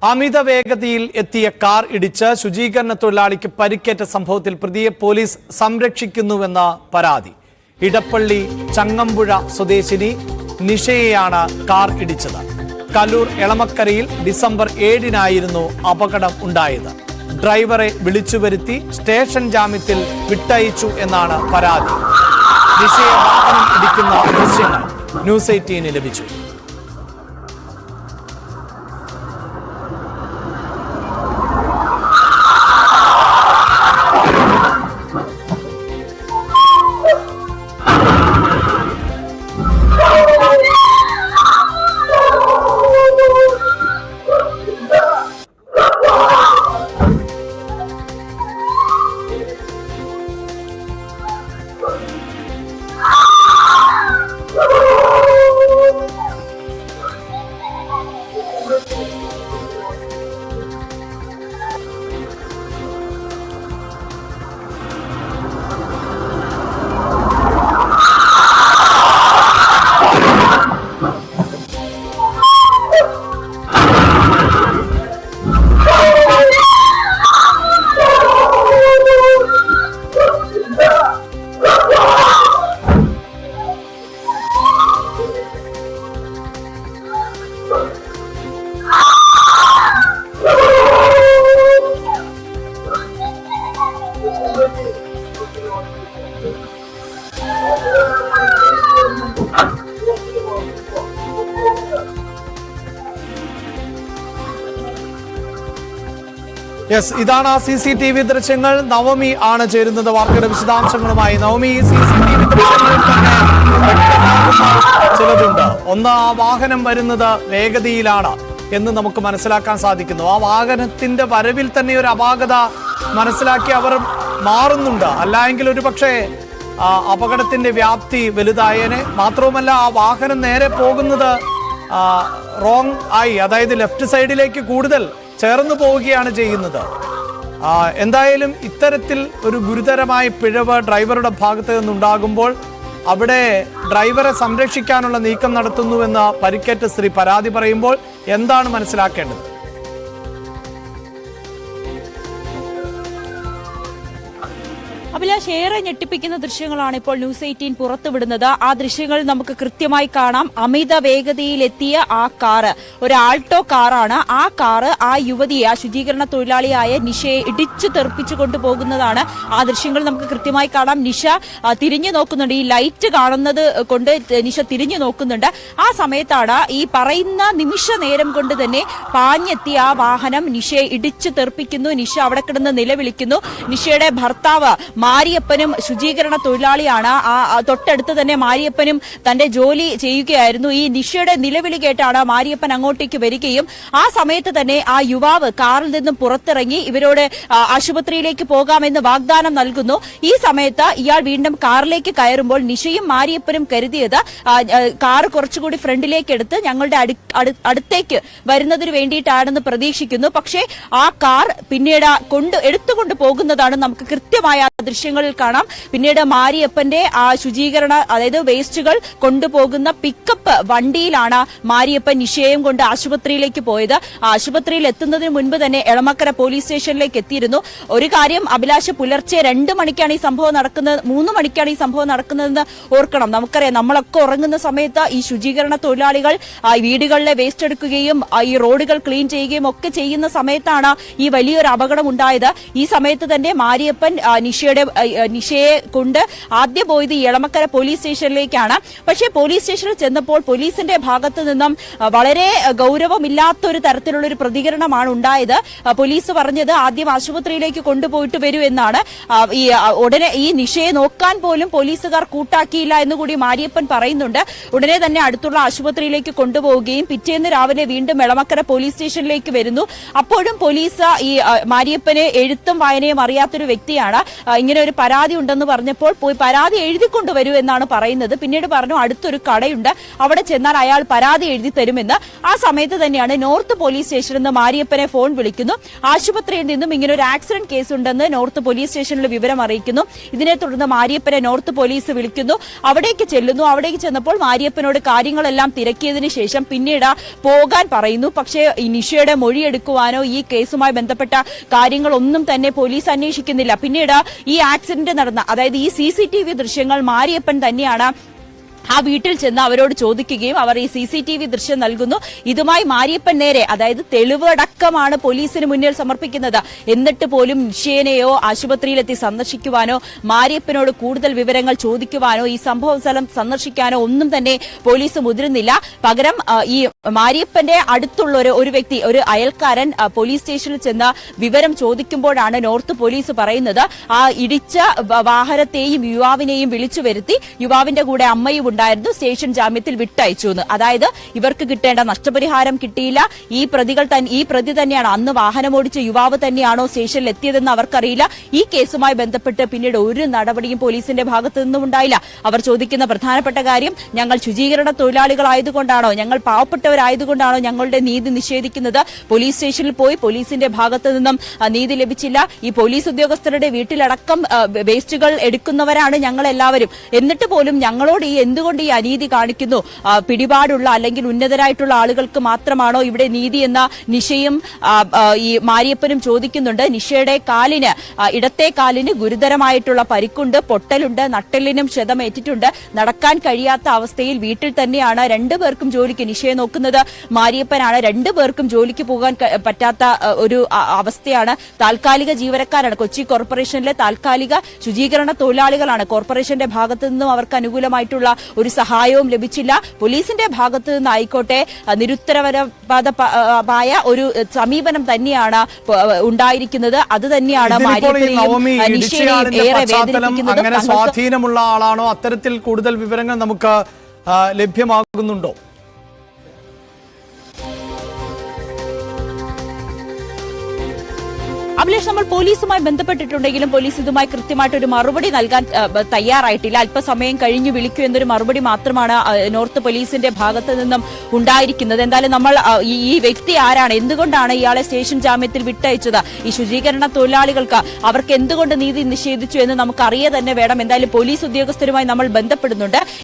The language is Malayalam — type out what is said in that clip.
അമിത വേഗതയിൽ എത്തിയ കാർ ഇടിച്ച് ശുചീകരണ തൊഴിലാളിക്ക് പരിക്കേറ്റ സംഭവത്തിൽ പ്രതിയെ പോലീസ് സംരക്ഷിക്കുന്നുവെന്ന പരാതി. ഇടപ്പള്ളി ചങ്ങമ്പുഴ സ്വദേശിനി നിഷയെയാണ് കാർ ഇടിച്ചത്. കല്ലൂർ എളമക്കരയിൽ ഡിസംബർ 7-നായിരുന്നു അപകടം ഉണ്ടായത്. ഡ്രൈവറെ വിളിച്ചുവരുത്തി സ്റ്റേഷൻ ജാമ്യത്തിൽ വിട്ടയച്ചു എന്നാണ് പരാതി. നിഷയെ വാഹനം ഇടിക്കുന്ന ദൃശ്യങ്ങൾ ന്യൂസ് 18 ലഭിച്ചു. ഇതാണ് CCTV ദൃശ്യങ്ങൾ. നവമി ആണ് ചേരുന്നത് വാർത്തയുടെ വിശദാംശങ്ങളുമായി. നവമി, CCTV ദൃശ്യങ്ങളിൽ തന്നെ വ്യക്തമാകുന്ന ചിലതുണ്ട്. ഒന്ന്, ആ വാഹനം വരുന്നത് വേഗതയിലാണ് എന്ന് നമുക്ക് മനസ്സിലാക്കാൻ സാധിക്കുന്നു. ആ വാഹനത്തിന്റെ വരവിൽ തന്നെ ഒരു അപാകത മനസ്സിലാക്കി അവർ മാറുന്നുണ്ട്. അല്ലെങ്കിൽ ഒരു പക്ഷേ അപകടത്തിന്റെ വ്യാപ്തി വലുതായേനെ. മാത്രവുമല്ല, ആ വാഹനം നേരെ പോകുന്നത് റോങ് ആയി, അതായത് ലെഫ്റ്റ് സൈഡിലേക്ക് കൂടുതൽ ചേർന്നു പോവുകയാണ് ചെയ്യുന്നത്. എന്തായാലും ഇത്തരത്തിൽ ഒരു ഗുരുതരമായ പിഴവ് ഡ്രൈവറുടെ ഭാഗത്ത് നിന്നുണ്ടാകുമ്പോൾ അവിടെ ഡ്രൈവറെ സംരക്ഷിക്കാനുള്ള നീക്കം നടത്തുന്നുവെന്ന് പരിക്കേറ്റ സ്ത്രീ പരാതി പറയുമ്പോൾ എന്താണ് മനസ്സിലാക്കേണ്ടത്? അഭിലാഷ്, ഏറെ ഞെട്ടിപ്പിക്കുന്ന ദൃശ്യങ്ങളാണ് ഇപ്പോൾ ന്യൂസ് 18 പുറത്തുവിടുന്നത്. ആ ദൃശ്യങ്ങൾ നമുക്ക് കൃത്യമായി കാണാം. അമിത വേഗതയിലെത്തിയ ആ കാറ് ഒരു ആൾട്ടോ കാറാണ്. ആ കാറ് ആ യുവതിയെ, ആ ശുചീകരണ തൊഴിലാളിയായ നിഷയെ ഇടിച്ചു തെറിപ്പിച്ചു കൊണ്ടുപോകുന്നതാണ്. ആ ദൃശ്യങ്ങൾ നമുക്ക് കൃത്യമായി കാണാം. നിഷ തിരിഞ്ഞു നോക്കുന്നുണ്ട്. ഈ ലൈറ്റ് കാണുന്നത് കൊണ്ട് നിഷ തിരിഞ്ഞു നോക്കുന്നുണ്ട്. ആ സമയത്താണ് ഈ പറയുന്ന നിമിഷ നേരം കൊണ്ട് തന്നെ പാഞ്ഞെത്തിയ ആ വാഹനം നിഷയെ ഇടിച്ചു തെറിപ്പിക്കുന്നു. നിഷ അവിടെ കിടന്ന് നിലവിളിക്കുന്നു. നിഷയുടെ ഭർത്താവ് മാരിയപ്പനും ശുചീകരണ തൊഴിലാളിയാണ്. തൊട്ടടുത്ത് തന്നെ മാരിയപ്പനും തന്റെ ജോലി ചെയ്യുകയായിരുന്നു. ഈ നിഷയുടെ നിലവിളി കേട്ടാണ് മാരിയപ്പൻ അങ്ങോട്ടേക്ക് വരികയും ആ സമയത്ത് തന്നെ ആ യുവാവ് കാറിൽ നിന്നും പുറത്തിറങ്ങി ഇവരോട് ആശുപത്രിയിലേക്ക് പോകാമെന്ന് വാഗ്ദാനം നൽകുന്നു. ഈ സമയത്ത് ഇയാൾ വീണ്ടും കാറിലേക്ക് കയറുമ്പോൾ നിഷയും മാരിയപ്പനും കരുതിയത് കാർ കുറച്ചുകൂടി ഫ്രണ്ടിലേക്ക് എടുത്ത് ഞങ്ങളുടെ അടുത്തേക്ക് വരുന്നതിന് വേണ്ടിയിട്ടാണെന്ന് പ്രതീക്ഷിക്കുന്നു. പക്ഷേ ആ കാർ പിന്നീട് എടുത്തുകൊണ്ട് പോകുന്നതാണ് നമുക്ക് കൃത്യമായ ദൃശ്യങ്ങളിൽ കാണാം. പിന്നീട് മാരിയപ്പന്റെ ആ ശുചീകരണ, അതായത് വേസ്റ്റുകൾ കൊണ്ടുപോകുന്ന പിക്കപ്പ് വണ്ടിയിലാണ് മാരിയപ്പൻ നിഷയെയും കൊണ്ട് ആശുപത്രിയിലേക്ക് പോയത്. ആശുപത്രിയിൽ എത്തുന്നതിന് മുൻപ് തന്നെ എളമക്കര പോലീസ് സ്റ്റേഷനിലേക്ക് എത്തിയിരുന്നു. ഒരു കാര്യം അഭിലാഷ്, പുലർച്ചെ 2 മണിക്കാണ് ഈ സംഭവം നടക്കുന്നത്, 3 മണിക്കാണ് ഈ സംഭവം നടക്കുന്നതെന്ന് ഓർക്കണം. നമുക്കറിയാം, നമ്മളൊക്കെ ഉറങ്ങുന്ന സമയത്ത് ഈ ശുചീകരണ തൊഴിലാളികൾ വീടുകളിലെ വേസ്റ്റ് എടുക്കുകയും ഈ റോഡുകൾ ക്ലീൻ ചെയ്യുകയും ഒക്കെ ചെയ്യുന്ന സമയത്താണ് ഈ വലിയൊരു അപകടം ഉണ്ടായത്. ഈ സമയത്ത് തന്നെ മാരിയപ്പൻ നിഷയെ കൊണ്ട് ആദ്യം പോയത് എളമക്കര പോലീസ് സ്റ്റേഷനിലേക്കാണ്. പക്ഷേ പോലീസ് സ്റ്റേഷനിൽ ചെന്നപ്പോൾ പോലീസിന്റെ ഭാഗത്തു നിന്നും വളരെ ഗൗരവമില്ലാത്തൊരു തരത്തിലുള്ള ഒരു പ്രതികരണമാണ് ഉണ്ടായത്. പോലീസ് പറഞ്ഞത് ആദ്യം ആശുപത്രിയിലേക്ക് കൊണ്ടുപോയിട്ട് വരൂ എന്നാണ്. ഉടനെ ഈ നിഷയെ നോക്കാൻ പോലും പോലീസുകാർ കൂട്ടാക്കിയില്ല എന്നുകൂടി മാരിയപ്പൻ പറയുന്നുണ്ട്. ഉടനെ തന്നെ അടുത്തുള്ള ആശുപത്രിയിലേക്ക് കൊണ്ടുപോവുകയും പിറ്റേന്ന് രാവിലെ വീണ്ടും എളമക്കര പോലീസ് സ്റ്റേഷനിലേക്ക് വരുന്നു. അപ്പോഴും പോലീസ് ഈ മാരിയപ്പന് എഴുത്തും വായനയും അറിയാത്തൊരു വ്യക്തിയാണ്. ഇങ്ങനെ ഇങ്ങനെ ഒരു പരാതി ഉണ്ടെന്ന് പറഞ്ഞപ്പോൾ പോയി പരാതി എഴുതിക്കൊണ്ടുവരൂ എന്നാണ് പറയുന്നത്. പിന്നീട് പറഞ്ഞു അടുത്തൊരു കടയുണ്ട്, അവിടെ ചെന്നാൽ അയാൾ പരാതി എഴുതി തരുമെന്ന്. ആ സമയത്ത് തന്നെയാണ് നോർത്ത് പോലീസ് സ്റ്റേഷനിൽ നിന്ന് മാരിയപ്പനെ ഫോൺ വിളിക്കുന്നു. ആശുപത്രിയിൽ നിന്നും ഇങ്ങനെ ഒരു ആക്സിഡന്റ് കേസ് ഉണ്ടെന്ന് നോർത്ത് പോലീസ് സ്റ്റേഷനിൽ വിവരം അറിയിക്കുന്നു. ഇതിനെ തുടർന്ന് മാരിയപ്പനെ നോർത്ത് പോലീസ് വിളിക്കുന്നു. അവിടേക്ക് ചെല്ലുന്നു. അവിടേക്ക് ചെന്നപ്പോൾ മാരിയപ്പനോട് കാര്യങ്ങളെല്ലാം തിരക്കിയതിനു ശേഷം പിന്നീട് പോകാൻ പറയുന്നു. പക്ഷേ ഈ നിഷയുടെ മൊഴിയെടുക്കുവാനോ ഈ കേസുമായി ബന്ധപ്പെട്ട കാര്യങ്ങളൊന്നും തന്നെ പോലീസ് അന്വേഷിക്കുന്നില്ല. പിന്നീട് ഈ ആക്സിഡന്റ് നടന്ന, അതായത് ഈ CCTV ദൃശ്യങ്ങൾ മാരിയപ്പൻ തന്നെയാണ് ആ വീട്ടിൽ ചെന്ന് അവരോട് ചോദിക്കുകയും അവർ ഈ CCTV ദൃശ്യം നൽകുന്നു. ഇതുമായി മാരിയപ്പൻ നേരെ, അതായത് തെളിവടക്കമാണ് പോലീസിന് മുന്നിൽ സമർപ്പിക്കുന്നത്. എന്നിട്ട് പോലും നിഷേനെയോ ആശുപത്രിയിലെത്തി സന്ദർശിക്കുവാനോ മാരിയപ്പനോട് കൂടുതൽ വിവരങ്ങൾ ചോദിക്കുവാനോ ഈ സംഭവ സ്ഥലം സന്ദർശിക്കാനോ ഒന്നും തന്നെ പോലീസ് മുതിരുന്നില്ല. പകരം ഈ മാരിയപ്പന്റെ അടുത്തുള്ള ഒരു വ്യക്തി, ഒരു അയൽക്കാരൻ പോലീസ് സ്റ്റേഷനിൽ ചെന്ന് വിവരം ചോദിക്കുമ്പോഴാണ് നോർത്ത് പോലീസ് പറയുന്നത് ആ ഇടിച്ച വാഹനത്തെയും യുവാവിനെയും വിളിച്ചു വരുത്തി, യുവാവിന്റെ കൂടെ അമ്മയും ഉണ്ടായിരുന്നു, സ്റ്റേഷൻ ജാമ്യത്തിൽ വിട്ടയച്ചു എന്ന്. അതായത് ഇവർക്ക് കിട്ടേണ്ട നഷ്ടപരിഹാരം കിട്ടിയില്ല. ഈ പ്രതി തന്നെയാണ്, അന്ന് വാഹനമോടിച്ച യുവാവ് തന്നെയാണോ സ്റ്റേഷനിൽ എത്തിയതെന്ന് അവർക്കറിയില്ല. ഈ കേസുമായി ബന്ധപ്പെട്ട് പിന്നീട് ഒരു നടപടിയും പോലീസിന്റെ ഭാഗത്തു നിന്നും ഉണ്ടായില്ല. അവർ ചോദിക്കുന്ന പ്രധാനപ്പെട്ട കാര്യം, ഞങ്ങൾ ശുചീകരണ തൊഴിലാളികളായതുകൊണ്ടാണോ, ഞങ്ങൾ പാവപ്പെട്ടവരായതുകൊണ്ടാണോ ഞങ്ങളുടെ നീതി നിഷേധിക്കുന്നത്? പോലീസ് സ്റ്റേഷനിൽ പോയി പോലീസിന്റെ ഭാഗത്തു നിന്നും നീതി ലഭിച്ചില്ല. ഈ പോലീസ് ഉദ്യോഗസ്ഥരുടെ വീട്ടിലടക്കം വേസ്റ്റുകൾ എടുക്കുന്നവരാണ് ഞങ്ങൾ എല്ലാവരും. എന്നിട്ട് പോലും ഞങ്ങളോട് എന്തുകൊണ്ട് ഈ അനീതി കാണിക്കുന്നു? പിടിപാടുള്ള അല്ലെങ്കിൽ ഉന്നതരായിട്ടുള്ള ആളുകൾക്ക് മാത്രമാണോ ഇവിടെ നീതി എന്ന നിഷയും ഈ മാരിയപ്പനും ചോദിക്കുന്നുണ്ട്. നിഷയുടെ കാലിന്, ഇടത്തെ കാലിന് ഗുരുതരമായിട്ടുള്ള പരിക്കുണ്ട്, പൊട്ടലുണ്ട്, നട്ടെല്ലിനും ക്ഷതമേറ്റിട്ടുണ്ട്. നടക്കാൻ കഴിയാത്ത അവസ്ഥയിൽ വീട്ടിൽ തന്നെയാണ് രണ്ടുപേർക്കും ജോലിക്ക്, നിഷയെ നോക്കുന്നത് മാരിയപ്പനാണ്. രണ്ടുപേർക്കും ജോലിക്ക് പോകാൻ പറ്റാത്ത ഒരു അവസ്ഥയാണ്. താൽക്കാലിക ജീവനക്കാരാണ്, കൊച്ചി കോർപ്പറേഷനിലെ താൽക്കാലിക ശുചീകരണ തൊഴിലാളികളാണ്. കോർപ്പറേഷന്റെ ഭാഗത്തു നിന്നും അവർക്ക് അനുകൂലമായിട്ടുള്ള ഒരു സഹായവും ലഭിച്ചില്ല. പോലീസിന്റെ ഭാഗത്തു നിന്നായിക്കോട്ടെ നിരുത്തരവാദമായ ഒരു സമീപനം തന്നെയാണ് ഉണ്ടായിരിക്കുന്നത്. അത് തന്നെയാണ് മാരിയപ്പനെയും നിഷയെയും ഏറെ വേദനിപ്പിക്കുന്നത്. അങ്ങനെ സ്വാധീനമുള്ള ആളാണോ? അത്തരത്തിൽ കൂടുതൽ വിവരങ്ങൾ നമുക്ക് ലഭ്യമാകുന്നുണ്ടോ? അഭിലാഷ്, നമ്മൾ പോലീസുമായി ബന്ധപ്പെട്ടിട്ടുണ്ടെങ്കിലും പോലീസ് ഇതുമായി കൃത്യമായിട്ടൊരു മറുപടി നൽകാൻ തയ്യാറായിട്ടില്ല. അല്പസമയം കഴിഞ്ഞു വിളിക്കൂ എന്നൊരു മറുപടി മാത്രമാണ് നോർത്ത് പോലീസിന്റെ ഭാഗത്ത് നിന്നും ഉണ്ടായിരിക്കുന്നത്. എന്തായാലും നമ്മൾ ഈ വ്യക്തി ആരാണ്, എന്തുകൊണ്ടാണ് ഇയാളെ സ്റ്റേഷൻ ജാമ്യത്തിൽ വിട്ടയച്ചത്, ഈ ശുചീകരണ തൊഴിലാളികൾക്ക് അവർക്ക് എന്തുകൊണ്ട് നീതി നിഷേധിച്ചു എന്ന് നമുക്ക് അറിയുക തന്നെ വേണം. എന്തായാലും പോലീസ് ഉദ്യോഗസ്ഥരുമായി നമ്മൾ ബന്ധപ്പെടുന്നുണ്ട്.